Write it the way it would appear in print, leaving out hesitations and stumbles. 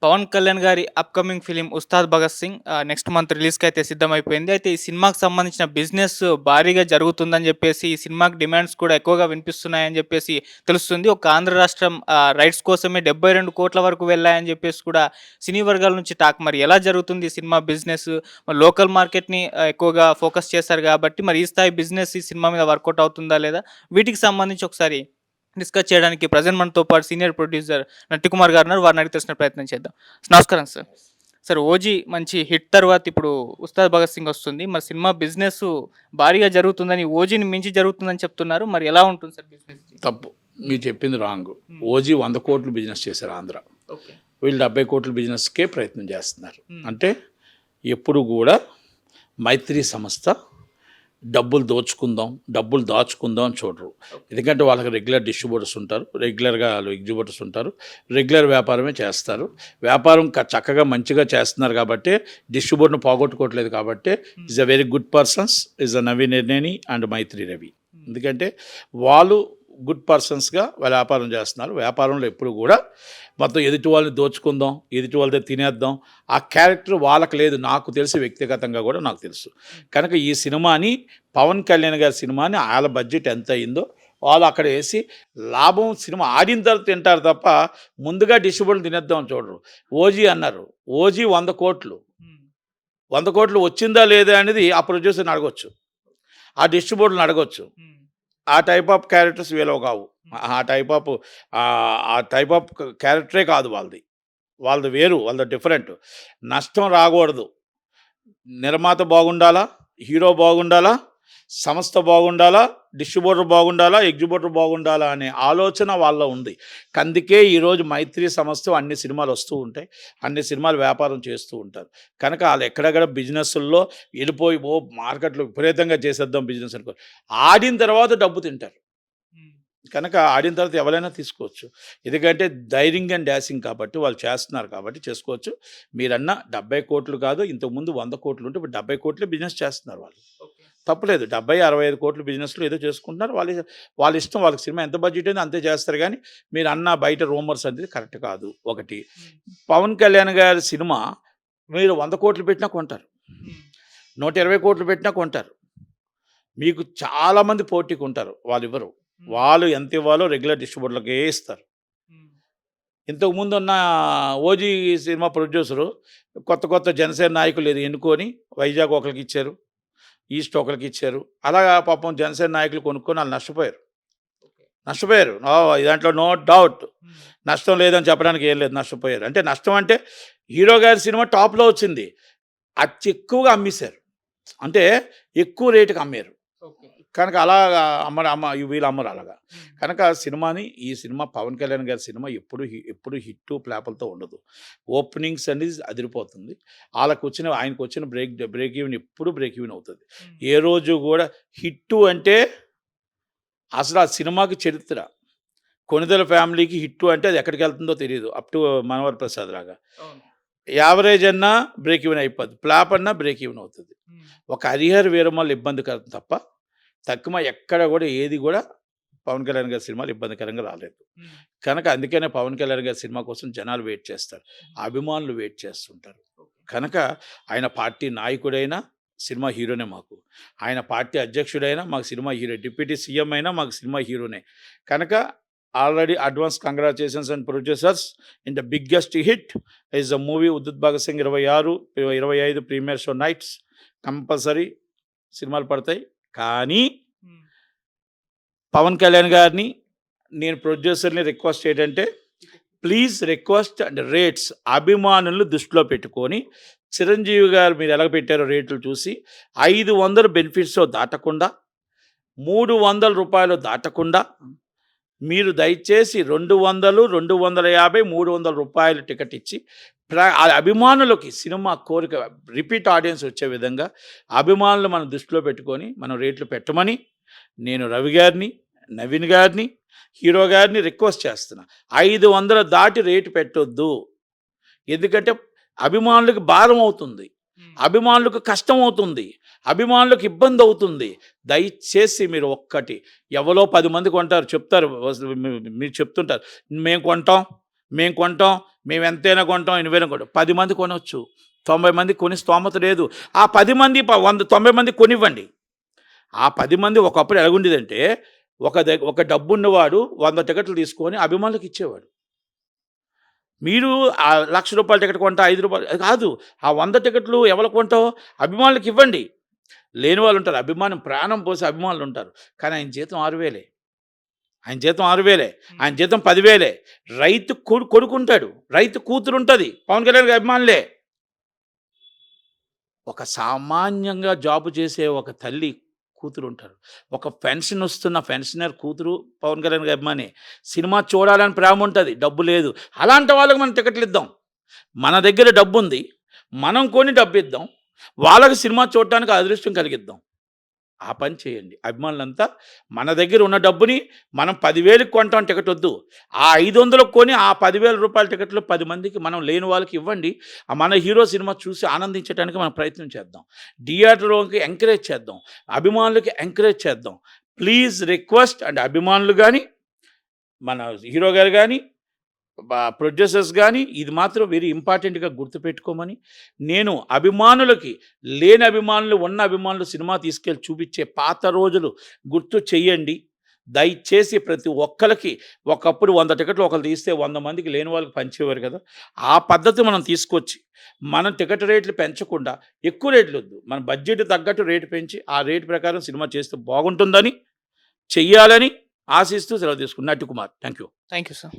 పవన్ కళ్యాణ్ గారి upcoming film 'Ustaad Bhagat Singh' next month రిలీజ్‌కైతే సిద్ధమైపోయింది. అయితే ఈ సినిమాకి సంబంధించిన బిజినెస్ భారీగా జరుగుతుందని జెప్పేసి, ఈ సినిమాకి డిమాండ్స్ కూడా ఎక్కువగా వినిపిస్తున్నాయని జెప్పేసి తెలుస్తుంది. ఒక ఆంధ్ర రాష్ట్రం రైట్స్ కోసమే 72,00,00,000 వరకు వెళ్ళాయని జెప్పేసి కూడా సినీ వర్గాల నుంచి టాక్. మరి ఎలా జరుగుతుంది ఈ సినిమా బిజినెస్? మరి లోకల్ మార్కెట్‌ని ఎక్కువగా ఫోకస్ చేశారు గాబట్టి, మరి ఈ స్థాయి బిజినెస్ ఈ సినిమా మీద వర్కౌట్ అవుతుందా లేదా? వీటికి సంబంధించి ఒకసారి డిస్కస్ చేయడానికి ప్రెజెంట్ మనతో పాటు సీనియర్ ప్రొడ్యూసర్ నట్టికుమార్ గారున్నారు. వారిని అడిగి తెలుసుకునే ప్రయత్నం చేద్దాం. నమస్కారం సార్. సార్ 'ఓజీ' మంచి హిట్ తర్వాత ఇప్పుడు 'ఉస్తాద్ భగత్ సింగ్' వస్తుంది. మరి సినిమా బిజినెస్ భారీగా జరుగుతుందని 'ఓజీని' మించి జరుగుతుందని చెప్తున్నారు. మరి ఎలా ఉంటుంది సార్ బిజినెస్? తప్పు. మీరు చెప్పింది రాంగ్. హ్మ్. ఓజీ 100,00,00,000 బిజినెస్ చేశారు ఆంధ్ర. ఓకే. వీళ్ళు 70,00,00,000 బిజినెస్‌కే ప్రయత్నం చేస్తున్నారు. హ్మ్. అంటే ఎప్పుడు కూడా మైత్రి సంస్థ డబ్బులు దోచుకుందాం, డబ్బులు దాచుకుందాం అని చూడరు. ఎందుకంటే వాళ్ళకి రెగ్యులర్ డిస్ట్రిబ్యూటర్స్ ఉంటారు. రెగ్యులర్‌గా ఆళ్ళు ఎగ్జిబ్యూటర్స్ ఉంటారు. రెగ్యులర్ వ్యాపారమే చేస్తారు. వ్యాపారం చక్కగా మంచిగా చేస్తున్నారు కాబట్టే డిస్ట్రిబ్యూటర్‌ని పోగొట్టుకోవట్లేదు కాబట్టే is a very good persons is a Naveen Yerneni and Mythri Ravi. ఎందుకంటే వాళ్ళు గుడ్ పర్సన్స్గా వ్యాపారం చేస్తున్నారు. వ్యాపారంలో ఎప్పుడు కూడా మొత్తం ఎదుటి వాళ్ళని దోచుకుందాం, ఎదుటి వాళ్ళతో తినేద్దాం, ఆ క్యారెక్టర్ వాళ్ళకి లేదు. నాకు తెలిసి వ్యక్తిగతంగా కూడా నాకు తెలుసు. కనుక ఈ సినిమాని పవన్ కళ్యాణ్ గారి సినిమాని వాళ్ళ బడ్జెట్ ఎంత అయిందో వాళ్ళు అక్కడ వేసి లాభం సినిమా ఆడిన తర్వాత తింటారు తప్ప ముందుగా డిస్ట్రిబ్యూటర్లు తినేద్దాం చూడరు. ఓజీ అన్నారు. ఓజీ 100,00,00,000. 100,00,00,000 వచ్చిందా లేదా అనేది ఆ ప్రొడ్యూసర్ని అడగొచ్చు, ఆ డిస్ట్రిబ్యూటర్ని అడగొచ్చు. ఆ టైప్ ఆఫ్ క్యారెక్టర్స్ వీళ్ళవి కావు. ఆ టైప్ ఆఫ్ క్యారెక్టరే కాదు వాళ్ళది. వాళ్ళది వేరు. వాళ్ళది డిఫరెంట్. నష్టం రాకూడదు. నిర్మాత బాగుండాలా, హీరో బాగుండాలా, సంస్థ బాగుండాలా, డిస్ట్రిబ్యూటర్ బాగుండాలా, ఎగ్జిబ్యూటర్ బాగుండాలా అనే ఆలోచన వాళ్ళలో ఉంది. అందుకే ఈరోజు మైత్రి సంస్థ అన్ని సినిమాలు వస్తూ ఉంటాయి. అన్ని సినిమాలు వ్యాపారం చేస్తూ ఉంటారు. కనుక ఆళ్ళు ఎక్కడెక్కడ బిజినెస్‌ల్లో వెళ్ళిపోయి మార్కెట్‌లో విపరీతంగా చేసేద్దాం బిజినెస్ అనుకో, ఆడిన తర్వాత డబ్బు తింటారు. కనుక ఆడిన తర్వాత ఎవరైనా తీసుకోవచ్చు. ఎందుకంటే ధైర్యంగా అండ్ డాషింగ్ కాబట్టి వాళ్ళు చేస్తున్నారు కాబట్టి చేసుకోవచ్చు. మీరన్న 70,00,00,000 కాదు, ఇంతకుముందు 100,00,00,000 ఉంటే ఇప్పుడు 70,00,00,000 బిజినెస్ చేస్తున్నారు వాళ్ళు. తప్పులేదు. 70, 65,00,00,000 బిజినెస్‌లో ఏదో చేసుకుంటున్నారు. వాళ్ళ ఇష్టం. వాళ్ళకి సినిమా ఎంత బడ్జెట్ అయిందో అంతే చేస్తారు గానీ, మీరన్న బయట రూమర్స్ అనేది కరెక్ట్ కాదు ఒకటి. పవన్ కళ్యాణ్ గారి సినిమా మీరు 100,00,00,000 పెట్టినా కొంటారు. 120,00,00,000 పెట్టినా కొంటారు. మీకు చాలామంది పోటీకుంటారు. వాళ్ళివ్వరు. వాళ్ళు ఎంత ఇవ్వాలో రెగ్యులర్ డిస్ట్రిబ్యూటర్లకే ఇస్తారు. ఇంతకుముందున్న 'ఓజీ' సినిమా ప్రొడ్యూసరు కొత్త జనసేన నాయకులు ఎన్నుకొని వైజాగ్ ఒకళ్ళకిచ్చారు, ఈస్ట్ ఒకళ్ళకిచ్చారు. అలాగా పాపం జనసేన నాయకులు కొనుక్కొని ఆళ్ళు నష్టపోయారు. నష్టపోయారు. దాంట్లో నో డౌట్. నష్టం లేదని చెప్పడానికి ఏం లేదు. నష్టపోయారు. అంటే నష్టం అంటే హీరో గారి సినిమా టాప్‌లో వచ్చింది. అతి ఎక్కువగా అమ్మేశారు. అంటే ఎక్కువ రేటుకి అమ్మారు. కనుక అలాగా వీళ్ళు అమ్మరు అలాగా. కనుక ఈ సినిమా పవన్ కళ్యాణ్ గారి సినిమా ఎప్పుడు హిట్టు, ఫ్లాపులతో ఉండదు. ఓపెనింగ్స్ అనేది అదిరిపోతుంది. ఆయనకొచ్చిన బ్రేక్ ఈవెన్ ఎప్పుడు బ్రేక్ ఈవెన్ అవుతది. ఏ రోజు గూడా హిట్టు అంటే అసలు ఆ సినిమాకి చరిత్ర. 'కొణిదెల ఫ్యామిలీకి' హిట్టు అంటే అది ఎక్కడికెళ్తుందో తెలీదు. అప్ టు 'మనవర ప్రసాద్' లాగా. యావరేజ్ అన్నా బ్రేక్ ఈవెన్ అయిపోద్ది. ఫ్లాప్ అన్నా బ్రేక్ ఈవెన్ అవుతది. ఒక 'హరిహర వీరమల్లు' ఇబ్బందికరం తప్ప ఎక్కడ గూడా ఏది గూడా పవన్ కళ్యాణ్ గారి సినిమాలు ఇబ్బందికరంగా రాలేదు. కనుక అందుకనే పవన్ కళ్యాణ్ గారి సినిమా కోసం జనాలు వెయిట్ చేస్తారు. అభిమానులు వెయిట్ చేస్తుంటారు. కనుక ఆయన పార్టీ నాయకుడైనా సినిమా హీరోనే మాకు. ఆయన పార్టీ అధ్యక్షుడైనా మాకు సినిమా హీరో. డిప్యూటీ సీఎం అయినా మాకు సినిమా హీరోనే. కనుక already advance congratulations and producers in the biggest hit is the movie 'Udit Bhagat Singh' 26, 25 premiere show nights compulsory సినిమాలు పడతాయి. కానీ పవన్ కళ్యాణ్ గారిని నేను ప్రొడ్యూసర్‌ని రిక్వెస్ట్ ఏంటంటే, ప్లీజ్ రిక్వెస్ట్ అండ్ రేట్స్ అభిమానులను దృష్టిలో పెట్టుకొని, చిరంజీవి గారు మీరు ఎలా పెట్టారో రేట్లు చూసి 500 బెనిఫిట్స్‌లో దాటకుండా, రూ. 300 దాటకుండా, మీరు దయచేసి 200, 250, రూ. 300 టికెట్ ఇచ్చి అభిమానులకి సినిమా కోరిక రిపీట్ ఆడియన్స్ వచ్చే విధంగా అభిమానులు మనం దృష్టిలో పెట్టుకొని మనం రేట్లు పెట్టమని నేను రవి గారిని, నవీన్ గారిని, హీరో గారిని రిక్వెస్ట్ చేస్తున్నా. 500 దాటి రేటు పెట్టొద్దు. ఎందుకంటే అభిమానులకు భారం అవుతుంది. అభిమానులకు కష్టం అవుతుంది. అభిమానులకు ఇబ్బంది అవుతుంది. దయచేసి మీరు ఒక్కటి ఎవరో 10 మంది కొంటారు చెప్తారు. మీరు చెప్తుంటారు మేము కొంటాం, మేము కొంటాం, మేము ఎంతైనా కొంటాం, 80 కొంటాం. 10 మంది కొనొచ్చు, 90 మంది కొని స్తోమత లేదు. ఆ 10 మంది 90 మంది కొనివ్వండి. ఆ 10 మంది ఒకప్పుడు ఎలాగుండేదంటే ఒక డబ్బున్నవాడు 100 టికెట్లు తీసుకొని అభిమానులకు ఇచ్చేవాడు. మీరు ఆ రూ. 1,00,000 టికెట్ కొంటా, రూ. 5 కాదు. ఆ 100 టికెట్లు ఎవరికి కొంటావు? అభిమానులకు ఇవ్వండి. లేని వాళ్ళు ఉంటారు. అభిమానం ప్రాణం పోసే అభిమానులు ఉంటారు. కానీ ఆయన జీతం 6,000. ఆయన జీతం 6,000. ఆయన జీతం 10,000. రైతు కొడుకుంటాడు. రైతు కూతురుంటది. పవన్ కళ్యాణ్ గారి అభిమానులే. ఒక సామాన్యంగా జాబ్ చేసే ఒక తల్లి కూతురుంటారు. ఒక పెన్షన్ వస్తున్న పెన్షనర్ కూతురు పవన్ కళ్యాణ్ గారి అభిమాని. సినిమా చూడాలని ప్రేమ ఉంటది. డబ్బు లేదు. అలాంటి వాళ్ళకి మనం టికెట్లు ఇద్దాం. మన దగ్గర డబ్బుంది. మనం కొని డబ్బిద్దాం. వాళ్ళకి సినిమా చూడటానికి అదృష్టం కలిగిద్దాం. ఆ పని చేయండి. అభిమానులంతా మన దగ్గర ఉన్న డబ్బుని మనం 10,000కి కొంటాం టికెట్ వద్దు. ఆ 500కి కొని ఆ రూ. 10,000 టికెట్లు 10 మందికి మనం లేని వాళ్ళకి ఇవ్వండి. మన హీరో సినిమా చూసి ఆనందించడానికి మనం ప్రయత్నం చేద్దాం. థియేటర్‌లోకి ఎంకరేజ్ చేద్దాం. అభిమానులకి ఎంకరేజ్ చేద్దాం. ప్లీజ్ రిక్వెస్ట్ అండ్ అభిమానులు గాని, మన హీరో గారు గాని, ప్రొడ్యూసర్స్ కానీ ఇది మాత్రం వెరీ ఇంపార్టెంట్గా గుర్తుపెట్టుకోమని, నేను అభిమానులకి లేని అభిమానులు ఉన్న అభిమానులు సినిమా తీసుకెళ్ళి చూపించే పాత రోజులు గుర్తు చెయ్యండి. దయచేసి ప్రతి ఒక్కరికి ఒకప్పుడు 100 టికెట్లు ఒకరు తీస్తే 100 మందికి లేని వాళ్ళకి పంచేవారు కదా. ఆ పద్ధతి మనం తీసుకొచ్చి మనం టికెట్ రేట్లు పెంచకుండా ఎక్కువ రేట్లు వద్దు, మన బడ్జెట్ తగ్గట్టు రేటు పెంచి ఆ రేటు ప్రకారం సినిమా చేస్తే బాగుంటుందని చెయ్యాలని ఆశిస్తూ సెలవు తీసుకున్నాను. నటి Kumar. Thank you. Thank you sir.